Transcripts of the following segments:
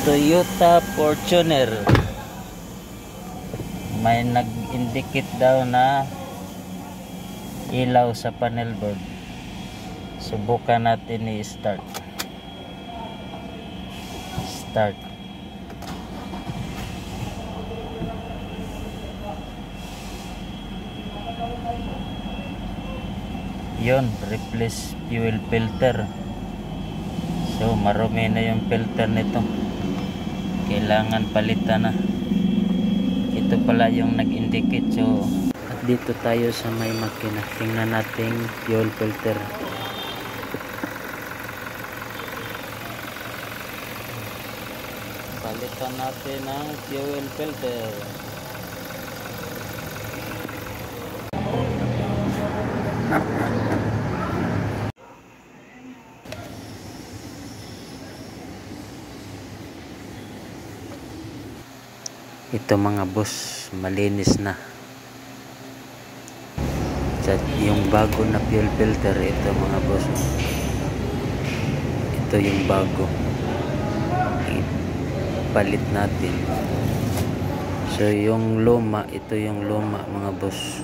Toyota Fortuner. May nag-indicate daw na ilaw sa panel board. Subukan natin i-start. Start. Yun, replace fuel filter. So marumi na yung filter nito, kailangan palitan na. Ito pala yung nag-indicate. So at dito tayo sa may makina, tingnan natin fuel filter. Palitan natin ang fuel filter. Ito mga boss, malinis na. Yung bago na fuel filter, ito mga boss. Ito yung bago. Ipalit natin. So yung luma, ito yung luma mga boss.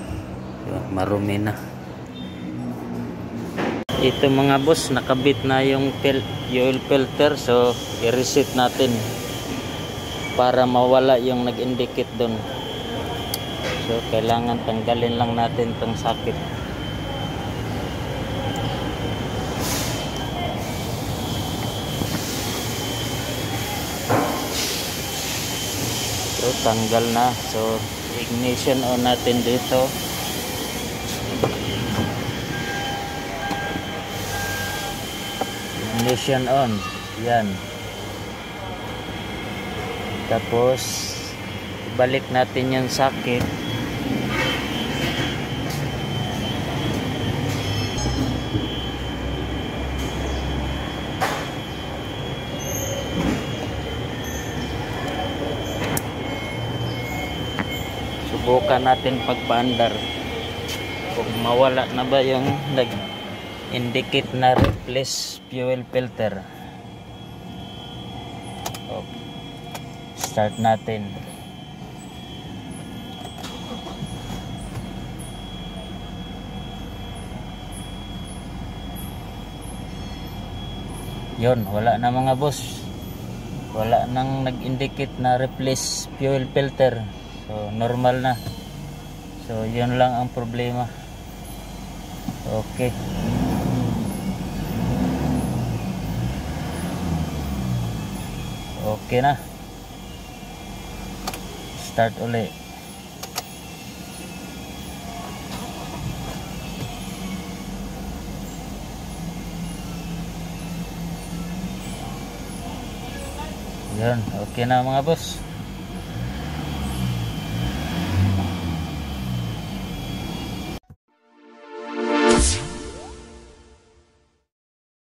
So, marumi na. Ito mga boss, nakabit na yung fuel filter. So i-reset natin para mawala yung nag-indicate doon. So kailangan tanggalin lang natin tong sakit. So tanggal na. So ignition on natin dito. Ignition on. Yan. Tapos balik natin yung sakit. Subukan natin pagpaandar kung mawala na ba yung nag-indicate na replace fuel filter. Okay. Start natin. Yun, wala na mga boss. Wala nang nag-indicate na replace fuel filter. So normal na. So yun lang ang problema. Okay. Okay na. Start ulit. Yan, okay na mga boss.